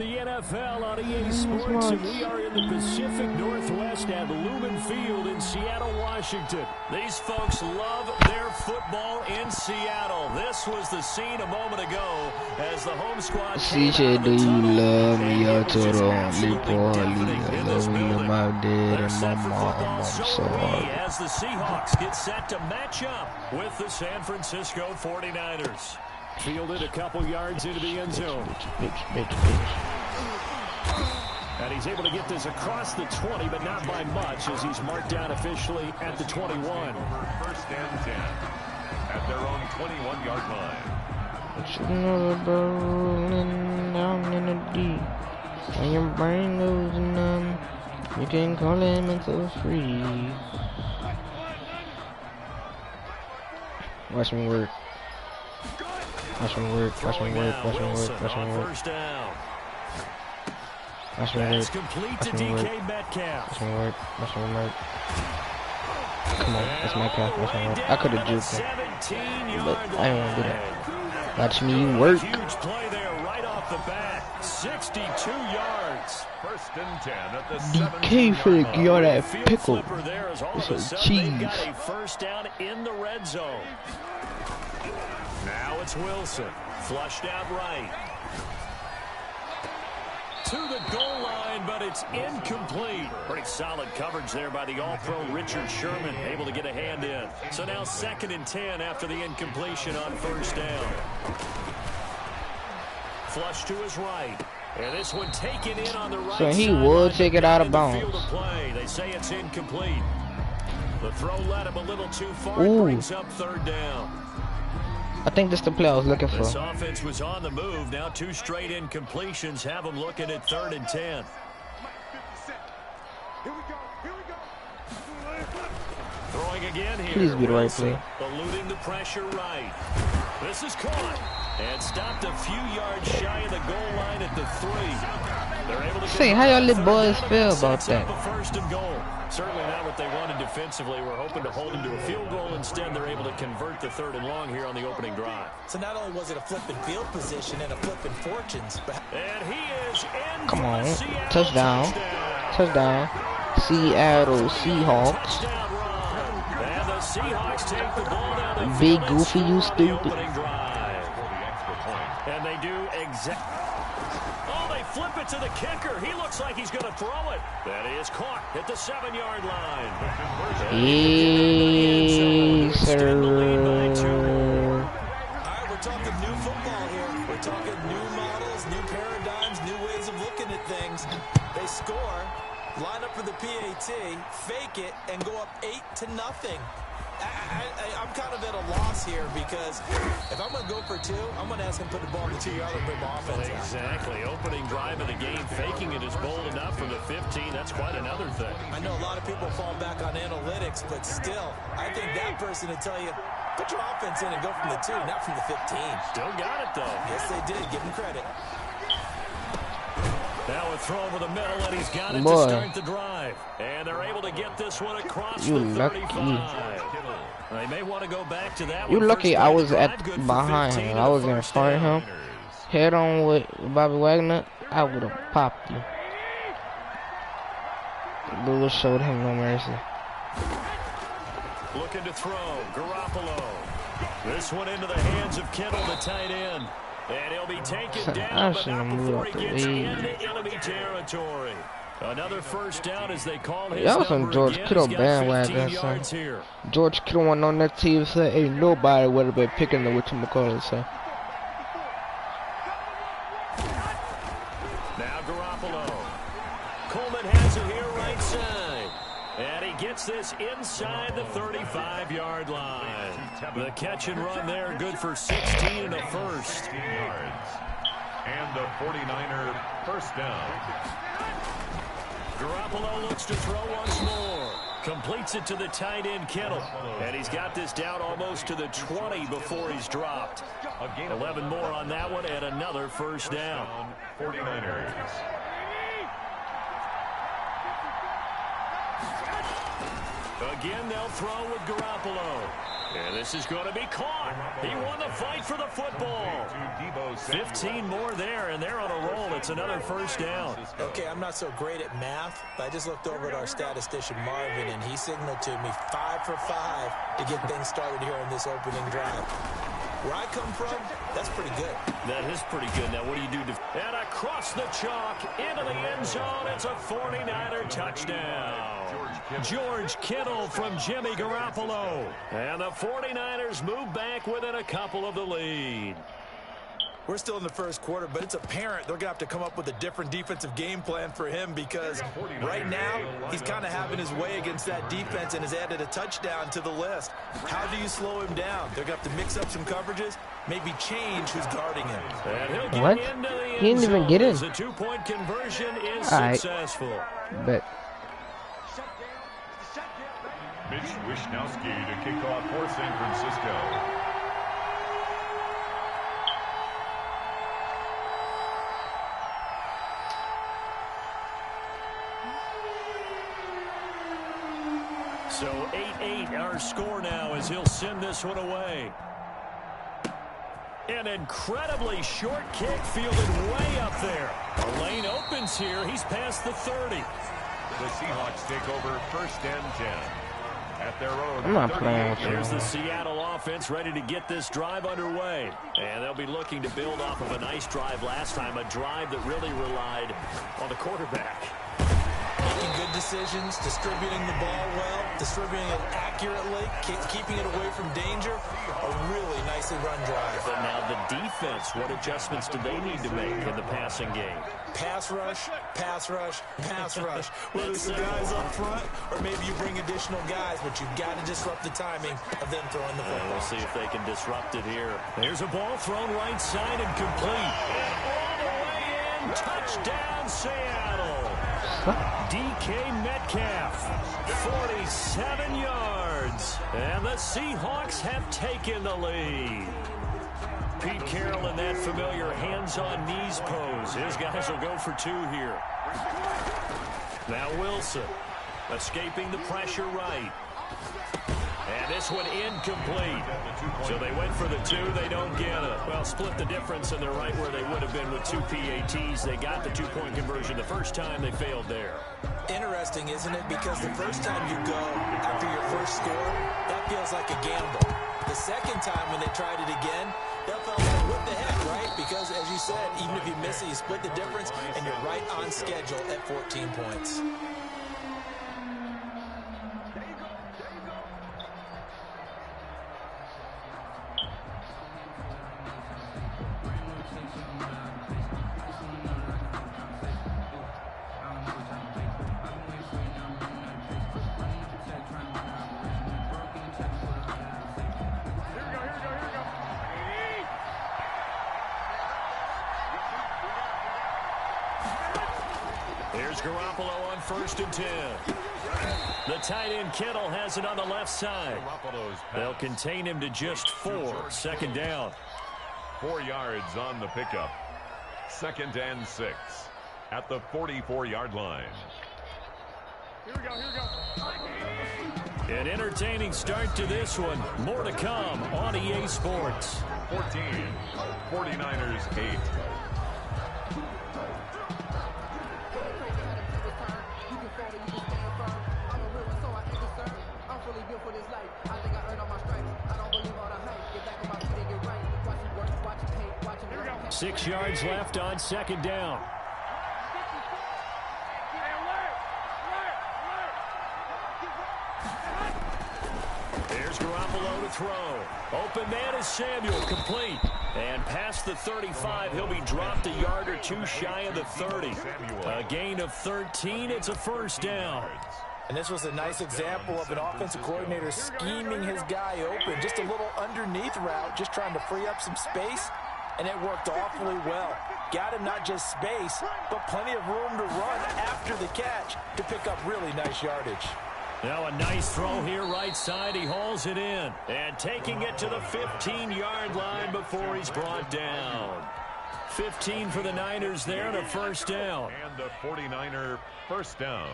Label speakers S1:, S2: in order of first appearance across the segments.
S1: The NFL on EA Sports, and we are in the Pacific Northwest at Lumen Field in Seattle, Washington. These folks love their football in Seattle. This was the scene a moment ago as the home squad
S2: CJ, do you love me? I told her only poorly. I love me, my dad and my mom. I'm sorry.
S1: As the Seahawks get set to match up with the San Francisco 49ers. Fielded a couple yards into the end zone. And he's able to get this across the 20, but not by much, as he's marked down officially at the 21.
S3: First and 10 at their own 21-yard line.
S2: Rolling down in the deep. When your brain goes numb, you can call it mental freeze. Watch me work. Watch me work, watch me work, watch me work, watch me work.
S1: First down.
S2: Watch me work,
S1: That's complete to DK Metcalf.
S2: watch me work, watch me work. Come on, that's Metcalf, watch me work. I could have juked him, but I didn't want to do that. Watch me work.
S1: Huge play there right off the bat. 62 yards.
S3: First and 10 at the
S2: DK for the give y'all that
S1: Field
S2: pickle.
S1: flipper there as all
S2: It's
S1: of a
S2: a
S1: sudden
S2: cheese.
S1: they've got a first down in the red zone. Now it's Wilson. Flushed out right. To the goal line, but it's incomplete. Pretty solid coverage there by the all-pro Richard Sherman, able to get a hand in. So now 2nd and 10 after the incompletion on first down. Flush to his right. And this one taken in on the right
S2: So he
S1: side
S2: would
S1: line
S2: take it out of
S1: the
S2: bounds.
S1: field of play. They say it's incomplete. The throw led him a little too far.
S2: Ooh.
S1: Brings up 3rd down.
S2: I think this is the play I was looking
S1: This
S2: for.
S1: offense was on the move. Now 2 straight incompletions have them looking at 3rd and 10. Throwing again here.
S2: Please be the right play.
S1: Eluding the pressure right. This is caught and stopped a few yards shy of the goal line at the 3. They're able to
S2: Say, how y'all little boys feel about
S1: sets up
S2: that?
S1: a 1st and goal. Certainly not what they wanted defensively. We're hoping to hold them to a field goal. Instead, they're able to convert the 3rd and long here on the opening drive.
S4: So not only was it a flipping field position and a flipping fortunes, but
S1: And he is in.
S2: Come on.
S1: Seattle
S2: Touchdown. Touchdown. Seattle Seahawks.
S1: Touchdown run. And the Seahawks take the ball down the
S2: Big
S1: field
S2: goofy, you
S1: and score on the
S2: stupid.
S1: opening drive. And they do exactly. Oh, they flip it to the kicker. He looks like he's going to throw it. That is caught at the 7-yard line.
S2: Yes, sir.
S4: all right, we're talking new football here. We're talking new models, new paradigms, new ways of looking at things. They score, line up for the PAT, fake it, and go up 8-0. I'm kind of at a loss here because if I'm going to go for 2, I'm going to ask him to put the ball in the 2-yard and bring my offense out.
S1: Exactly. Opening drive of the game, faking it is bold enough from the 15. That's quite another thing.
S4: I know a lot of people fall back on analytics, but still, I think that person would tell you, put your offense in and go from the 2, not from the 15.
S1: Still got it, though.
S4: Yes, they did. Give them credit.
S1: Now a throw over the middle, and he's got it
S2: Boy.
S1: to start the drive. And they're able to get this one across
S2: You
S1: the
S2: lucky.
S1: 35. They may want to go back to that
S2: You
S1: one.
S2: lucky
S1: First
S2: I was
S1: drive,
S2: at
S1: good for
S2: behind
S1: 15
S2: him.
S1: and
S2: I
S1: a
S2: was in
S1: first
S2: front of
S1: down.
S2: him. Head on with Bobby Wagner, I would have popped you. The Lewis showed him no mercy.
S1: Looking to throw, Garoppolo. This one into the hands of Kittle, the tight end. And he'll be taken down, but not before he gets into enemy territory. Another first down as they call his
S2: Y'all some
S1: number
S2: George
S1: again.
S2: Kittle
S1: He's got 15
S2: bandwagon, son.
S1: yards here.
S2: George Kittle went on that team, said, ain't nobody would have been picking the whatchamacallit, so.
S1: Now Garoppolo. Coleman has it here right side. And he gets this inside the 35-yard line. The catch and run there, good for 16 and a first.
S3: 16 yards. And the 49er first down.
S1: Garoppolo looks to throw once more. Completes it to the tight end, Kittle. And he's got this down almost to the 20 before he's dropped. 11 more on that one and another first down.
S3: 49ers.
S1: Again, they'll throw with Garoppolo. And this is going to be caught. He won the fight for the football. 15 more there, and they're on a roll. It's another first down.
S4: Okay, I'm not so great at math, but I just looked over at our statistician, Marvin, and he signaled to me 5 for 5 to get things started here on this opening drive. Where I come from, that's pretty good. That is pretty good. Now, what do you do?
S1: And across the chalk, into the end zone, it's a 49er touchdown. George Kittle from Jimmy Garoppolo. And the 49ers move back within a couple of the lead.
S4: We're still in the first quarter, but it's apparent they're going to have to come up with a different defensive game plan for him because right now he's kind of having his way against that defense and has added a touchdown to the list. How do you slow him down? They're going to have to mix up some coverages, maybe change who's guarding him.
S1: And he'll
S2: What?
S1: get into the
S2: He didn't even get in.
S1: The 2-point conversion is successful.
S2: But
S3: Mitch Wishnowski to kick off for San Francisco.
S1: So 8-8 our score now as he'll send this one away. An incredibly short kick fielded way up there. A lane opens here. He's past the 30.
S3: The Seahawks take over first and 10 at their own.
S2: I'm not playing with
S1: Here's
S2: you.
S1: the Seattle offense ready to get this drive underway. And they'll be looking to build off of a nice drive last time, a drive that really relied on the quarterback.
S4: Making good decisions, distributing the ball well, distributing it accurately, keeping it away from danger. A really nicely run drive.
S1: But now the defense, what adjustments do they need to make in the passing game?
S4: Pass rush, pass rush, pass rush. Whether it's the guys up front or maybe you bring additional guys, but you've got to disrupt the timing of them throwing the football.
S1: We'll see if they can disrupt it here. There's a ball thrown right side and complete. And all the way in, touchdown Seattle. DK Metcalf, 47 yards. And the Seahawks have taken the lead. Pete Carroll in that familiar hands-on-knees pose. His guys will go for 2 here. Now Wilson, escaping the pressure right. And this one incomplete. So they went for the 2. They don't get it. Well, split the difference, and they're right where they would have been with 2 PATs. They got the 2-point conversion the first time. They failed there.
S4: Interesting, isn't it? Because the first time you go after your first score, that feels like a gamble. The second time when they tried it again, that felt like, what the heck, right? Because, as you said, even if you miss it, you split the difference, and you're right on schedule at 14 points.
S1: Here's Garoppolo on 1st and 10. The tight end Kittle has it on the left side. They'll contain him to just 4. 2nd down.
S3: 4 yards on the pickup. 2nd and 6 at the 44-yard line.
S5: Here we go.
S1: An entertaining start to this one. More to come on EA Sports.
S3: 14, 49ers 8.
S5: Here
S1: 6 yards left on 2nd down. Here's Garoppolo to throw. Open man is Samuel, complete. And past the 35, he'll be dropped a yard or 2 shy of the 30. A gain of 13, it's a 1st down.
S4: And this was a nice example of an offensive coordinator scheming his guy open. Just a little underneath route, just trying to free up some space, and it worked awfully well. Got him not just space, but plenty of room to run after the catch to pick up really nice yardage.
S1: Now a nice throw here right side. He hauls it in. And taking it to the 15-yard line before he's brought down. 15 for the Niners there and a 1st down.
S3: And a 49er 1st down.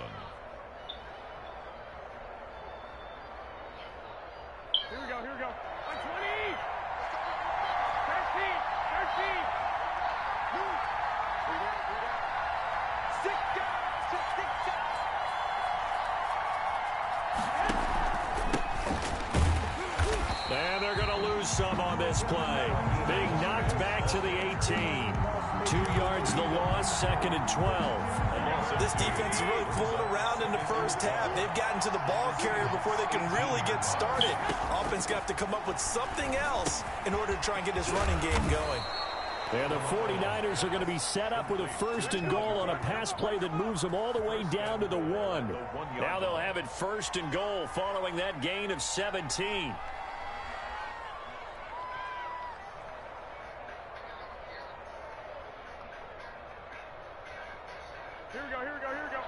S1: this play. Being knocked back to the 18. 2 yards the loss, 2nd and 12.
S4: This defense is really flown around in the first half. They've gotten to the ball carrier before they can really get started. Offense got to come up with something else in order to try and get this running game going.
S1: And the 49ers are going to be set up with a 1st and goal on a pass play that moves them all the way down to the 1. Now they'll have it 1st and goal following that gain of 17.
S5: Here we go, here we go, here we go.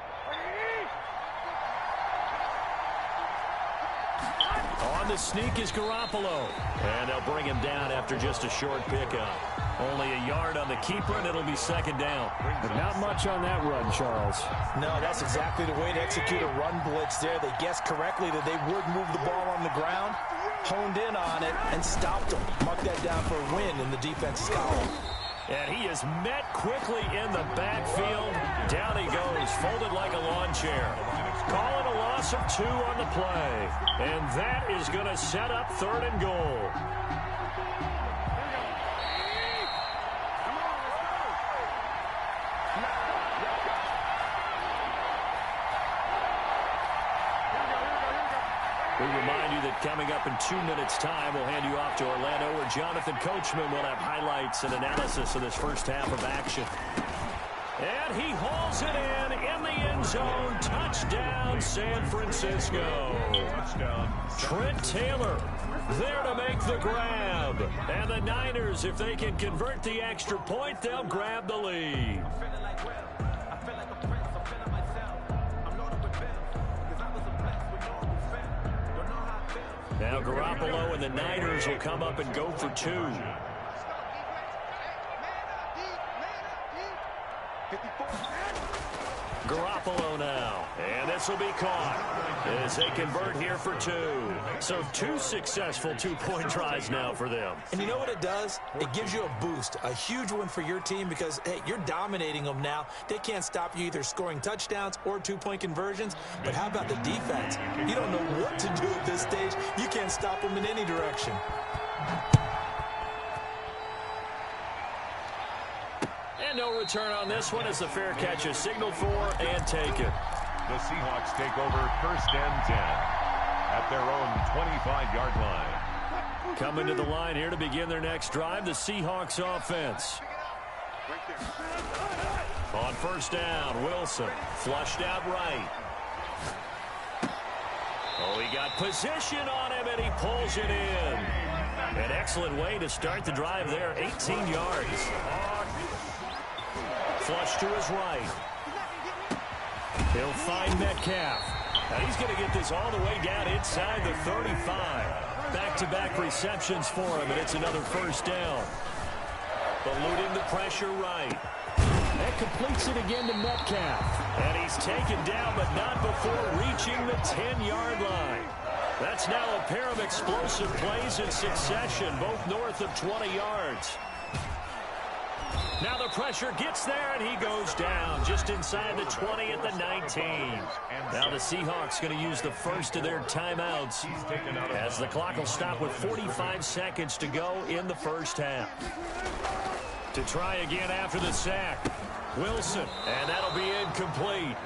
S1: On the sneak is Garoppolo. And they'll bring him down after just a short pickup. Only a yard on the keeper, and it'll be 2nd down.
S6: But not much on that run, Charles.
S4: No, that's exactly the way to execute a run blitz there. They guessed correctly that they would move the ball on the ground, honed in on it, and stopped them. Mark that down for a win in the defense's column.
S1: And he is met quickly in the backfield. Down he goes, folded like a lawn chair. Call it a loss of 2 on the play. And that is going to set up 3rd and goal. We remind you that coming up in 2 minutes' time, we'll hand you off to Orlando, where Jonathan Coachman will have highlights and analysis of this first half of action. And he hauls it in the end zone. Touchdown, San Francisco. Trent Taylor there to make the grab. And the Niners, if they can convert the extra point, they'll grab the lead. Now Garoppolo and the Niners will come up and go for 2. Garoppolo now, and this will be caught as they convert here for 2. So 2 successful 2-point tries now for them.
S4: And you know what it does? It gives you a boost, a huge one for your team because, hey, you're dominating them now. They can't stop you either scoring touchdowns or 2-point conversions. But how about the defense? You don't know what to do at this stage. You can't stop them in any direction.
S1: And no return on this one as the fair catch is signaled for and taken.
S3: The Seahawks take over 1st and 10 at their own 25-yard line.
S1: Coming to the line here to begin their next drive, the Seahawks offense. On 1st down, Wilson flushed out right. Oh, he got position on him, and he pulls it in. An excellent way to start the drive there, 18 yards. Flush to his right. He'll find Metcalf. Now he's going to get this all the way down inside the 35. Back-to-back receptions for him, and it's another 1st down. Eluding the pressure right. That completes it again to Metcalf. And he's taken down, but not before reaching the 10-yard line. That's now a pair of explosive plays in succession, both north of 20 yards. Now the pressure gets there, and he goes down just inside the 20 at the 19. Now the Seahawks going to use the first of their timeouts as the clock will stop with 45 seconds to go in the first half. To try again after the sack, Wilson, and that'll be incomplete.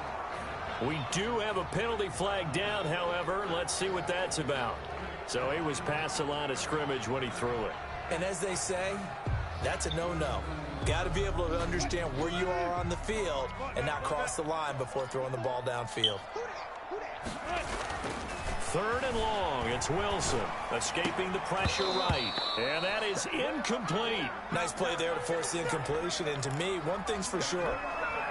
S1: We do have a penalty flag down, however. Let's see what that's about. So he was past the line of scrimmage when he threw it.
S4: And as they say, that's a no-no. Got to be able to understand where you are on the field and not cross the line before throwing the ball downfield.
S1: 3rd and long. It's Wilson escaping the pressure right. And that is incomplete.
S4: Nice play there to force the incompletion. And to me, one thing's for sure.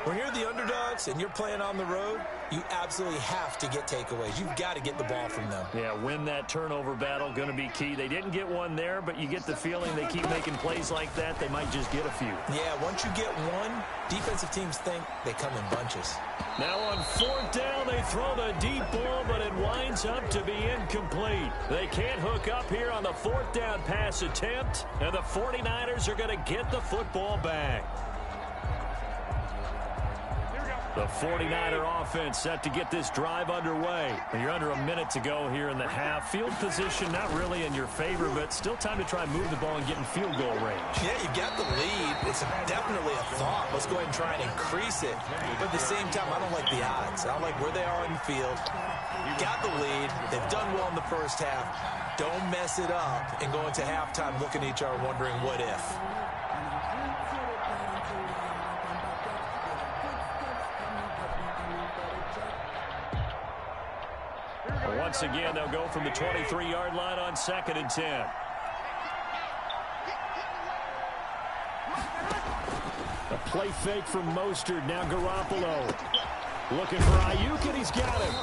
S4: When you're the underdogs and you're playing on the road, you absolutely have to get takeaways. You've got to get the ball from them.
S1: Yeah, win that turnover battle, going to be key. They didn't get one there, but you get the feeling they keep making plays like that, they might just get a few.
S4: Yeah, once you get one, defensive teams think they come in bunches.
S1: Now on 4th down, they throw the deep ball, but it winds up to be incomplete. They can't hook up here on the 4th down pass attempt, and the 49ers are going to get the football back.
S5: Here we go.
S1: The 49er offense set to get this drive underway. You're under a minute to go here in the half. Field position not really in your favor, but still time to try and move the ball and get in field goal range. Yeah, you got the lead. It's definitely a thought. Let's go ahead and try and increase it. But at the same time, I don't like the odds. I don't like where they are on the field. You got the lead. They've done well in the first half. Don't mess it up and go into halftime looking at each other wondering what if. Once again, they'll go from the 23-yard line on 2nd and 10. A play fake from Mostert. Now Garoppolo. Looking for Ayuk, and he's got him.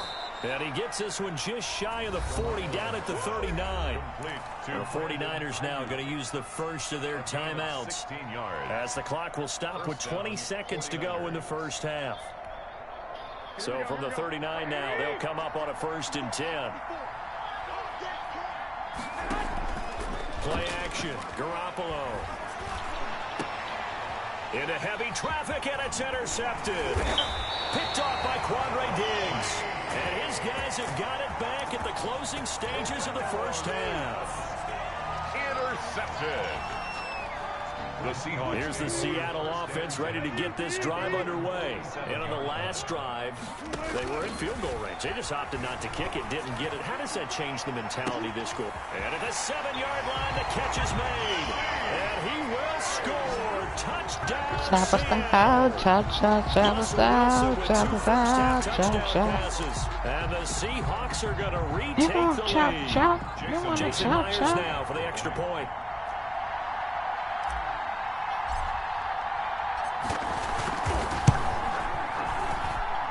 S1: And he gets this one just shy of the 40, down at the 39. The 49ers now going to use the first of their timeouts, as the clock will stop with 20 seconds to go in the first half. So from the 39 now, they'll come up on a 1st and 10. Play action. Garoppolo. Into heavy traffic, and it's intercepted. Picked off by Quandre Diggs. And his guys have got it back at the closing stages of the first half.
S3: Intercepted. The Seahawks.
S1: Here's the Seattle offense ready to get this drive underway. And on the last drive, they were in field goal range. They just opted not to kick it, didn't get it. How does that change the mentality this quarter? And at the 7-yard line, the catch is made. And he will score. Touchdown, and the Seahawks are going to retake the lead. Jason Myers now for the extra point.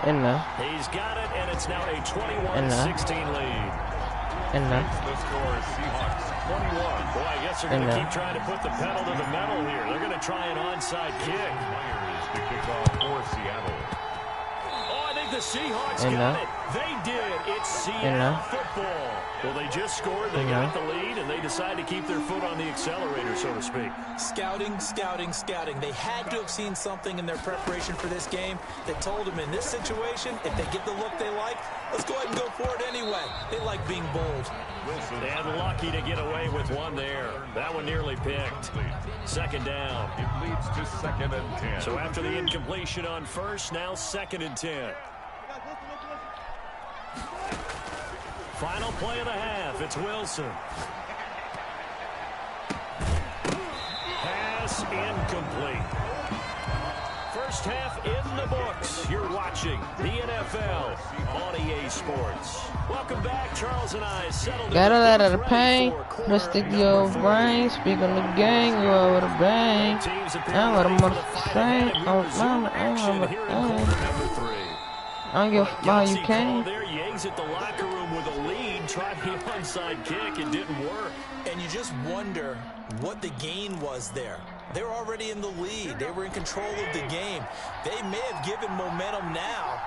S1: He's got it, and it's now a 21-16 lead.
S3: The score is Seahawks 21.
S1: Boy, I guess they're going to keep trying to put the pedal to the metal here. They're going to try an onside kick.
S3: Myers to kick off for Seattle.
S1: Oh, I think the Seahawks got it. They did. It's Seattle football. Well, they just scored, they got the lead, and they decide to keep their foot on the accelerator, so to speak. Scouting, scouting, scouting. They had to have seen something in their preparation for this game that told them in this situation, if they get the look they like, let's go ahead and go for it anyway. They like being bold. And lucky to get away with one there. That one nearly picked. 2nd down.
S3: It leads to 2nd and 10.
S1: So after the incompletion on 1st, now 2nd and 10. Final play of the half. It's Wilson. Pass incomplete. First half in the books. You're watching the NFL on EA Sports. Welcome back. Charles and I settled.
S2: Got it out of the paint. Let's stick your brain. Speak on the gang. You are with a bang. I'm what I'm gonna say. I don't give a fuck how you came.
S1: At the locker room with a lead, tried the onside kick, it didn't work. And you just wonder what the gain was there. They were already in the lead. They were in control of the game. They may have given momentum now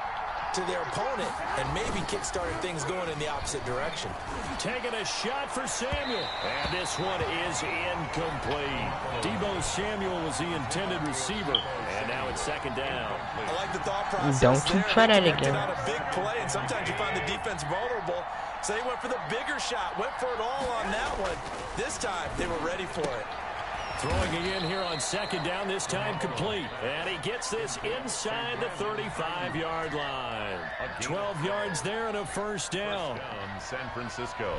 S1: to their opponent and maybe kick-started things going in the opposite direction. Taking a shot for Samuel. And this one is incomplete. Deebo Samuel was the intended receiver. And now it's 2nd down. I like the thought process.
S2: Don't you try that again.
S1: Out a big play, and sometimes you find the defense vulnerable. So they went for the bigger shot. Went for it all on that one. This time, they were ready for it. Throwing it in here on 2nd down, this time complete. And he gets this inside the 35-yard line. 12 yards there and a 1st down.
S3: San Francisco.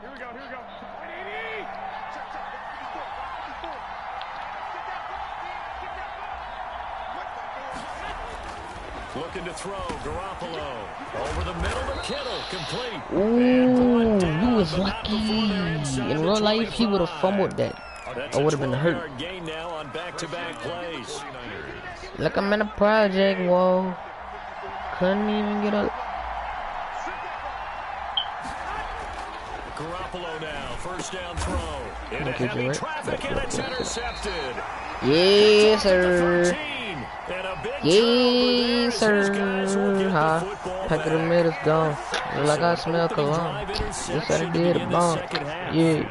S5: Here we go, here we go.
S1: Looking to throw, Garoppolo. Over the middle to Kittle, complete.
S2: Ooh, you was lucky. In real life, he would have fumbled that. Or would have been hurt.
S1: Gain now on back-to-back plays.
S2: Look, I'm in a project, whoa. Couldn't even get up.
S1: Garoppolo now, 1st down throw. Into heavy traffic, and it's intercepted.
S2: Yes, sir. Yes, sir. Huh? Pack of the middle's gone. Like I smell cologne. Yes, I did a bomb. Yeah.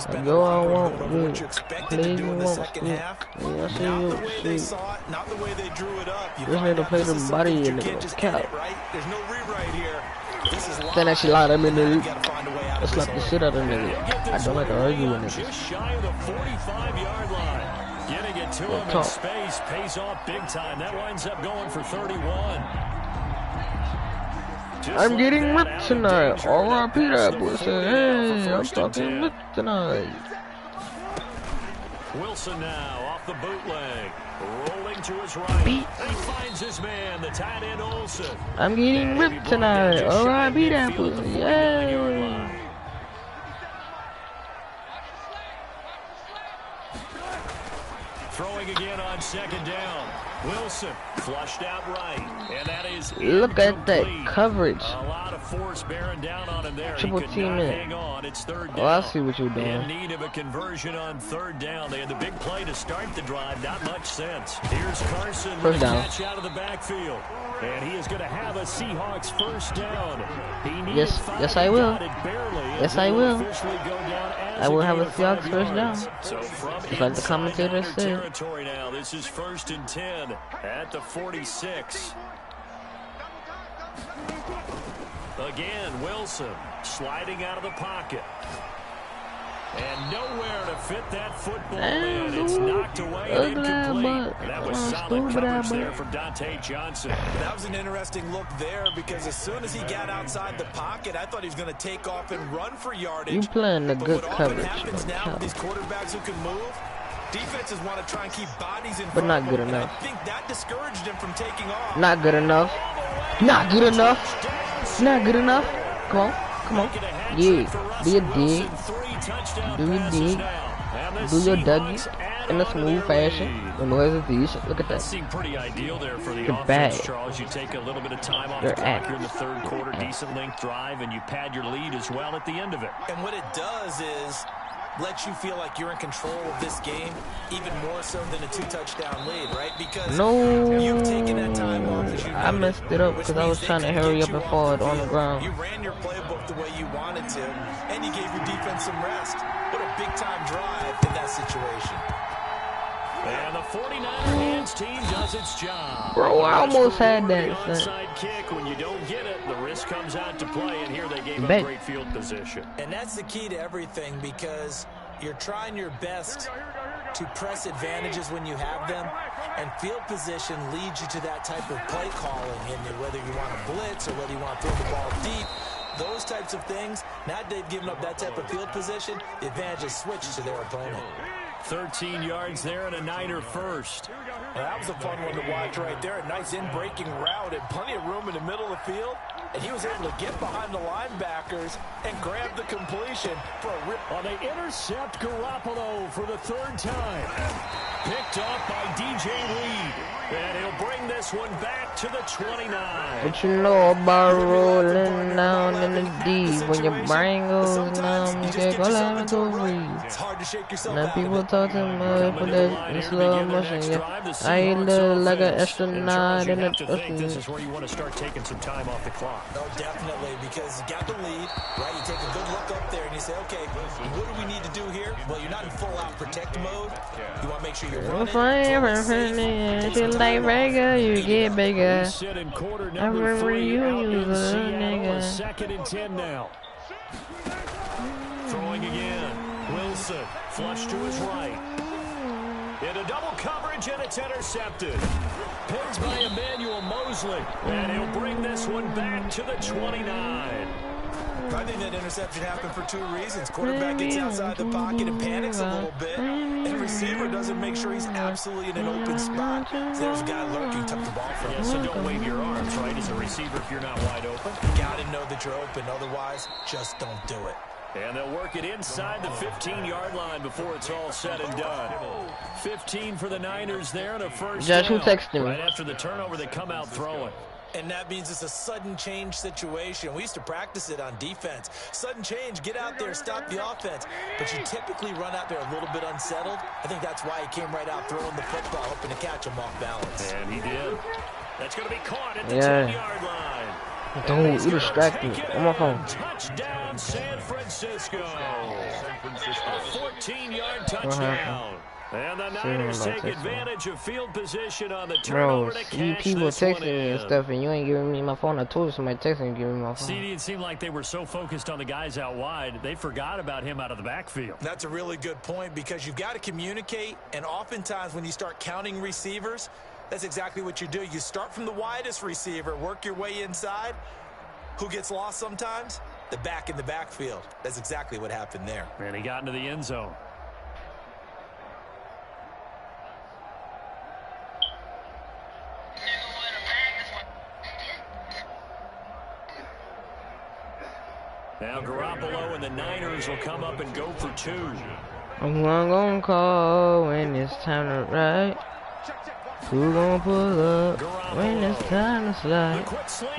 S2: I go I want. Yeah. Please you won't. Yeah, I see you. See. This nigga play the body in the cap. Then that shit loud. I'm in the. Let's slap the shit out of nigga. I don't like to argue with niggas.
S1: Just shy of the 45-yard line. Getting it to him in space pays off big time. That winds up going for 31.
S2: I'm getting ripped tonight. R.I.P. that boy said, hey, I'm fucking ripped tonight.
S1: Wilson now off the bootleg. Rolling to his right. He finds his man, the tight end Olsen.
S2: I'm getting ripped tonight. R.I.P. that boy. Yeah.
S1: Throwing again on second down. Wilson flushed out right, and that is
S2: look at that coverage.
S1: A lot of force bearing down on him there.
S2: Triple team it.
S1: Hang on. It's third down.
S2: Oh, I see what you're doing.
S1: In need of a conversion on third down. They had the big play to start the drive. Not much sense. Here's Carson with a catch out of the backfield, and he is going to have a Seahawks first down.
S2: Yes, I will. Yes, I will. I will have a Seahawks first down.
S1: So from
S2: just like the commentator said.
S1: Territory now. This is 1st and 10 at the 46. Again, Wilson sliding out of the pocket. And nowhere to fit that football in. It's knocked away and incomplete. That was solid coverage there from Dante Johnson.
S4: That was an interesting look there because as soon as he got outside the pocket, I thought he was going to take off and run for yardage.
S2: You playing the good coverage.
S4: What happens now with these quarterbacks who can move? Defenses want to try and keep bodies in front.
S2: But not good enough.
S4: I think that discouraged him from taking off.
S2: Not good enough. Not good enough. Not good enough. Come on. Yeah. Do your dig. Do your dig. Do your Dougie in a smooth fashion. The noise is decent. Look at that.
S1: That seemed pretty ideal there for the offense,
S2: bag.
S1: Charles. You take a little bit of time off the clock here in the third quarter. Decent length drive, and you pad your lead as well at the end of it.
S4: And what it does is let you feel like you're in control of this game even more so than a 2-touchdown lead, right? Because you've taken that time off.
S2: I messed it up because I was trying to hurry up and forward on the ground.
S4: You ran your playbook the way you wanted to, and you gave your defense some rest. What a big-time drive in that situation.
S1: And the 49ers team does its job.
S2: Bro, I almost had that.
S1: Onside kick. When you don't get it, the risk comes out to play, and here they gave up great field position.
S4: And that's the key to everything because you're trying your best to press advantages when you have them, and field position leads you to that type of play calling, and whether you want to blitz or whether you want to throw the ball deep, those types of things. Now they've given up that type of field position, the advantage is switched to their opponent.
S1: 13 yards there and a Niner first.
S4: Well, that was a fun one to watch right there. A nice in-breaking route and plenty of room in the middle of the field. And he was able to get behind the linebackers and grab the completion for a rip.
S1: Well, they intercept Garoppolo for the third time. Picked off by DJ Reed. And he'll bring this one back to the 29.
S2: What you know about rolling down in the deep? When your brain goes numb, you can't go down and go breathe.
S4: It's hard to shake yourself
S2: now
S4: out
S2: people talk to me for that in slow motion. Yeah, I look like an astronaut in the ocean.
S1: This is where you want to start taking some time off the clock.
S4: Oh, definitely, because you got the lead, right? You take a good look up there and you say, okay, what do we need to do here? Well, you're not in full-out protect mode. You want to make sure you're running.
S2: Feel like bigger, you get bigger.
S1: I remember you was a nigga. 2nd and 10 now. Throwing again. Wilson, flush to his right. Into double coverage, and it's intercepted. Picked by Emmanuel Mosley, and he'll bring this one back to the 29.
S4: I think that interception happened for 2 reasons. Quarterback gets outside the pocket and panics a little bit, and receiver doesn't make sure he's absolutely in an open spot. So there's a guy lurking, tuck the ball from him.
S1: So don't wave your arms, right, as a receiver if you're not wide open.
S4: You got to know that you're open. Otherwise, just don't do it.
S1: And they'll work it inside the 15-yard line before it's all said and done. 15 for the Niners there and a first
S2: Josh,
S1: down.
S2: who texted me?
S1: Right after the turnover, they come out throwing.
S4: And that means it's a sudden change situation. We used to practice it on defense. Sudden change, get out there, stop the offense. But you typically run out there a little bit unsettled. I think that's why he came right out throwing the football, hoping to catch him off balance.
S1: And he did. That's going to be caught at the 10-yard line.
S2: Don't, you distracted me. On my phone.
S1: Touchdown, San Francisco. A 14-yard touchdown. And the Niners take advantage of field position on the turnover to cash
S2: people
S1: this
S2: texting
S1: one
S2: me and
S1: in.
S2: stuff, and you ain't giving me my phone. I told you somebody texting me, give me my phone.
S6: CD, it seemed like they were so focused on the guys out wide, they forgot about him out of the backfield.
S4: That's a really good point because you've got to communicate, and oftentimes when you start counting receivers, that's exactly what you do. You start from the widest receiver, work your way inside. Who gets lost sometimes? The back in the backfield. That's exactly what happened there.
S6: And he got into the end zone.
S1: Now Garoppolo and the Niners will come up and go for 2.
S2: I'm gonna call when it's time to ride. Who gonna pull up when it's time to slide?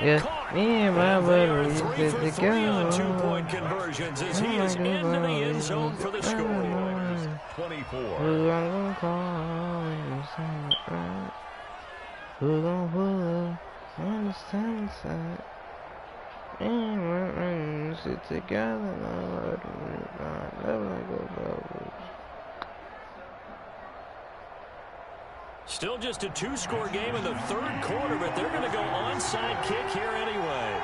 S2: Yeah, me and my brother used to together.
S1: 2-point conversions as he is into the end zone for the score.
S3: 24.
S2: Who gonna call when it's time to ride? Who gonna pull up when it's time to slide? And sit together.
S1: Still just a 2-score game in the third quarter, but they're going to go onside kick here anyway.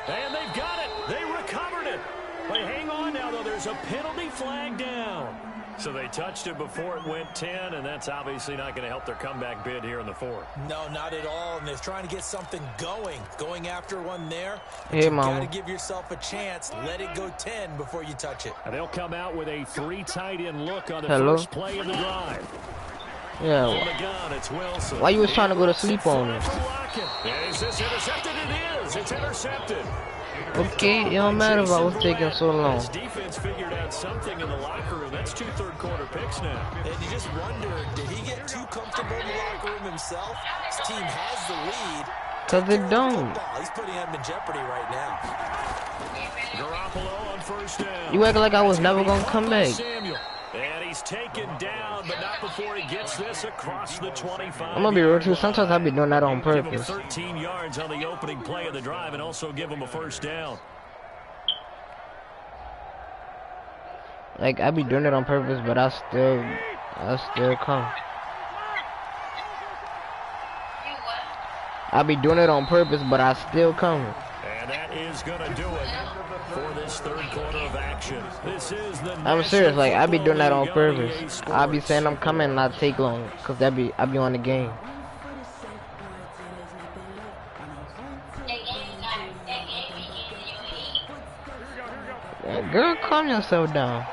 S1: And they've got it. They recovered it. But hang on now, though. There's a penalty flag down. So they touched it before it went 10, and that's obviously not going to help their comeback bid here in the fourth.
S4: No, not at all. And they're trying to get something going after one there.
S2: Hey,
S4: you
S2: Mama.
S4: got to give yourself a chance. Let it go 10 before you touch it.
S1: And they'll come out with a 3 tight end look on the
S2: Hello?
S1: first play of the drive.
S2: Yeah.
S1: On the gun, it's Wilson.
S2: Why you was trying to go to sleep on me?
S1: Is this intercepted? It is. It's intercepted.
S2: Okay, it don't matter if I was taking so long.
S1: This defense figured out something in the locker room. That's 2 third-quarter picks now.
S4: And you just wonder, did he get too comfortable in the locker room himself? His team has the lead.
S2: Cause they don't.
S4: He's putting him in jeopardy right now.
S1: Garoppolo on first down.
S2: You acting like I was never gonna come back.
S1: Samuel. And he's taken down, but not before he gets this across the 25.
S2: I'm gonna be real too. Sometimes I be doing that on
S1: Give him
S2: purpose.
S1: 13 yards on the opening play of the drive and also give him a first down.
S2: Like I be doing it on purpose, but I still come. I be doing it on purpose, but I still come.
S1: And that is going to do it for this third quarter of action. This is the
S2: I'm serious. Like I be doing that on
S1: National Football
S2: purpose.
S1: League
S2: I be
S1: Sports.
S2: saying I'm coming, and I take long, cause I be on the game. Girl, calm yourself down.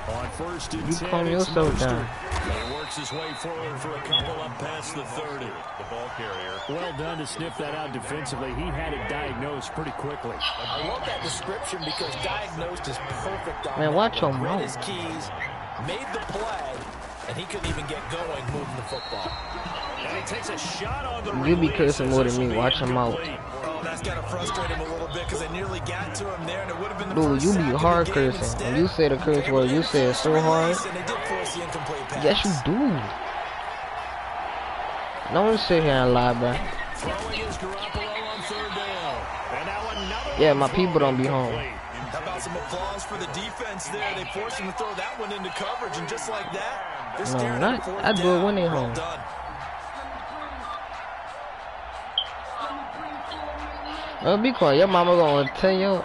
S1: On first and
S2: You
S1: 10,
S2: calm
S1: it's
S2: yourself
S1: Mostert.
S2: down.
S1: He works his way forward for a couple up past the 30.
S3: The ball carrier.
S6: Well done to sniff that out defensively. He had it diagnosed pretty quickly.
S4: I love that description because diagnosed is perfect on
S2: Man,
S4: that
S2: watch
S4: one.
S2: your
S4: Read
S2: mouth.
S4: his keys, made the play, and he couldn't even get going moving the football.
S1: And he takes a shot on the
S2: You be
S1: release
S2: cursing
S1: as
S2: more
S1: this
S2: than
S1: will
S2: me.
S1: be
S2: Watch him out.
S1: incomplete.
S4: Oh, that's got to frustrate him a little bit because I nearly got to him there, and it would have been the
S2: Dude,
S4: first
S2: you
S4: sack
S2: be
S4: of the
S2: hard
S4: game
S2: cursing.
S4: instead.
S2: When you say the curse word, you say it so hard.
S4: And they did force the incomplete pass.
S2: Yes, you do. Don't sit here and lie, bro.
S1: Throwing is Garoppolo on third down. And now another
S2: Yeah,
S1: one
S2: my
S1: thrown
S2: people don't be home.
S1: incomplete.
S4: How about some applause for the defense there? They forced him to throw that one into coverage, and just like that, they're
S2: No,
S4: staring
S2: not-
S4: at fourth
S2: I do it
S4: down.
S2: when they
S4: Well
S2: home.
S4: done.
S2: Oh, be quiet. Your mama gonna tell you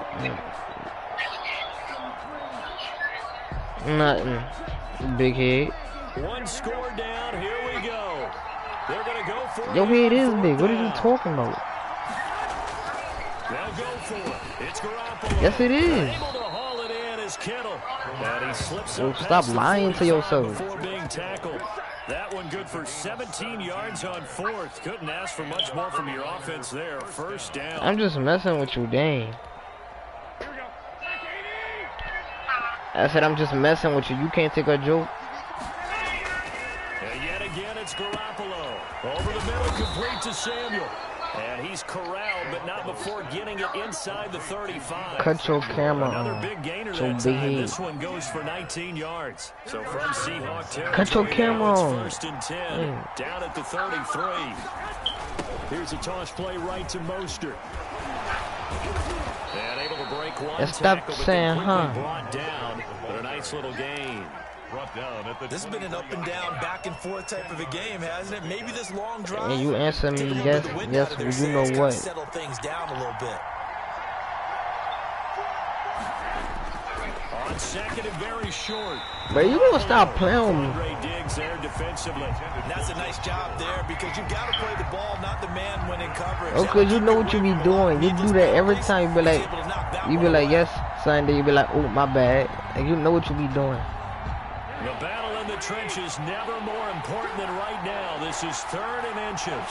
S2: nothing. Big head.
S1: One score down. Here we go. They're going to go for it.
S2: Your head is
S1: on
S2: big. What are
S1: fourth
S2: you
S1: down.
S2: talking about?
S1: They'll go for it. It's Garoppolo.
S2: Yes, it is.
S1: Able to haul it in is Kittle. And he slips
S2: Well,
S1: up
S2: stop
S1: past the
S2: lying to
S1: 45
S2: yourself.
S1: Before being tackled. That one good for 17 yards on fourth. Couldn't ask for much more from your offense there. First down.
S2: I'm just messing with you, dang. I said I'm just messing with you. You can't take a joke.
S1: And yet again, it's Garoppolo. Over the middle, complete to Samuel. And he's corralled, but not before getting it inside the 35.
S2: Cut your camera
S1: Another
S2: on.
S1: big gainer
S2: So
S1: that time.
S2: big.
S1: This one goes for 19 yards. So from Seahawk territory,
S2: Cut your camera on.
S1: it's 1st and 10. Down at the 33. Here's a toss play right to Mostert. And able to break one
S2: Stop
S1: tackle,
S2: saying,
S1: but
S2: huh?
S1: brought down. But a nice little gain.
S3: Brought down at the
S4: This has been an up and down, back and forth type of a game, hasn't it? Maybe this long drive.
S2: And you answer me, yes, yes, well, you know what?
S4: Settle things down a little bit.
S1: On second and very short.
S2: But you gonna stop playing with me.
S1: Diggs there defensively.
S4: And that's a nice job there because you got to play the ball, not the man when in coverage.
S2: Oh, cause you know what you be doing. You do that every time. You be like, yes, Sunday. You be like, oh, my bad. And you know what you be doing.
S1: The battle in the trenches never more important than right now. This is 3rd and inches.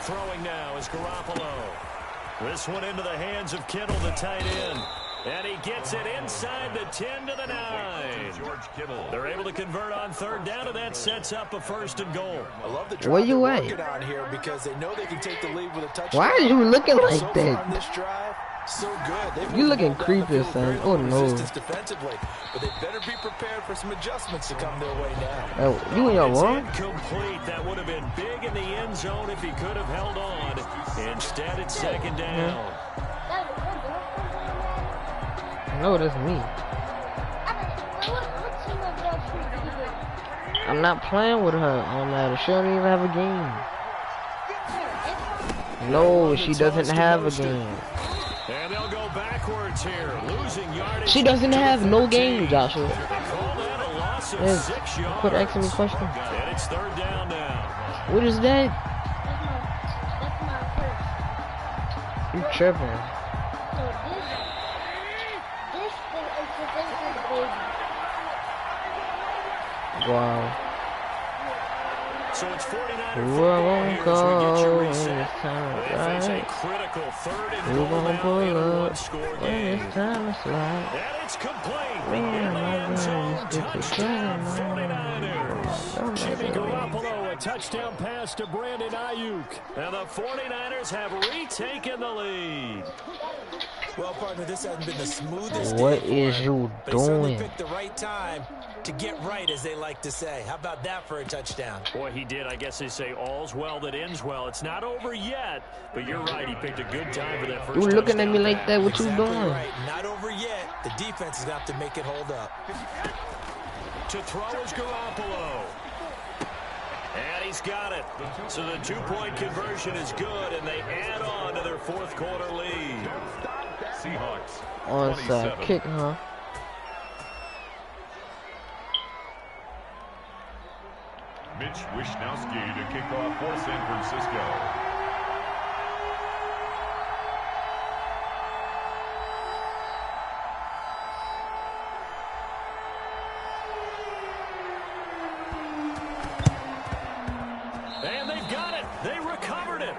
S1: Throwing now is Garoppolo. This one into the hands of Kittle, the tight end. And he gets it inside the 10 to the 9.
S3: George Kittle.
S1: They're able to convert on 3rd down, and that sets up a 1st and goal.
S4: I love the
S2: Where
S4: drive
S2: you
S4: they're
S2: at?
S4: working on here because they know they can take the lead with a touchdown.
S2: Why are you looking
S4: So
S2: like
S4: far on
S2: that?
S4: this drive, so good. They've
S2: You
S4: moved
S2: looking
S4: the ball
S2: creepy,
S4: down the field,
S2: son.
S4: very
S2: Oh,
S4: little
S2: no.
S4: resistance defensively, but they better be prepared for some adjustments to come their way now.
S2: Oh, you in your
S1: It's
S2: room?
S1: incomplete. That would have been big in the end zone if he could have held on. Instead, it's 2nd down.
S2: No, that's me. I'm not playing with her on that. She don't even have a game. No, she doesn't have a game.
S1: And they'll go backwards here, losing yardage.
S2: She doesn't have no game, Joshua.
S1: They call that a loss of
S2: Yes.
S1: 6 yards.
S2: Quit asking me questions.
S1: And it's 3rd down now.
S2: What is that? You tripping. Wow.
S1: So it's 49er
S2: Who
S1: football
S2: won't
S1: here as we get you
S2: go
S1: reset.
S2: when it's time
S1: They
S2: to
S1: face a
S2: slide?
S1: critical 3rd and
S2: Who
S1: goal
S2: won't
S1: now in
S2: pull
S1: a
S2: up
S1: one-score
S2: when
S1: game.
S2: it's time to slide?
S1: And it's complete.
S2: Man,
S1: In the
S2: my
S1: end zone,
S2: God, stick
S1: touchdown
S2: together,
S1: 49ers. Jimmy Garoppolo, a touchdown pass to Brandon Ayuk. And the 49ers have retaken the lead.
S4: Well, partner, this hasn't been the smoothest
S2: What
S4: day
S2: is
S4: for
S2: you
S4: him, but he certainly
S2: doing?
S4: picked the right time to get right, as they like to say. How about that for a touchdown?
S1: Boy, he did. I guess they say all's well that ends well. It's not over yet, but you're right. He picked a good time for that first
S2: You looking at me
S1: touchdown
S2: like
S1: pass.
S2: that? What you
S4: Exactly
S2: doing?
S4: right. Not over yet. The defense is going to have to make it hold up.
S1: To throw is Garoppolo. And he's got it. So the two-point conversion is good, and they add on to their 4th quarter lead.
S3: Seahawks.
S2: Onside
S3: 27.
S2: kick, huh?
S3: Mitch Wishnowski to kick off for San Francisco.
S1: And they've got it. They recovered it.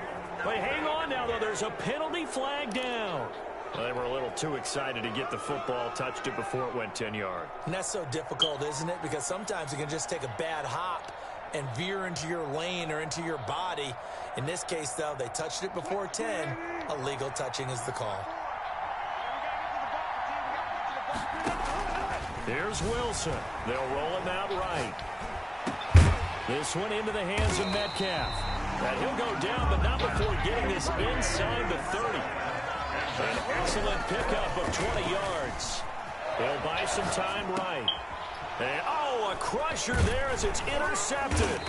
S1: But hang on now, though. There's a penalty flag down. Well, they were a little too excited to get the football, touched it before it went 10 yards.
S4: And that's so difficult, isn't it? Because sometimes you can just take a bad hop and veer into your lane or into your body. In this case, though, they touched it before 10. Illegal touching is the call.
S1: Here's Wilson. They'll roll him out right. This one into the hands of Metcalf. And he'll go down, but not before getting this inside the 30. An excellent pickup of 20 yards. He'll buy some time right. And, oh, a crusher there as it's intercepted.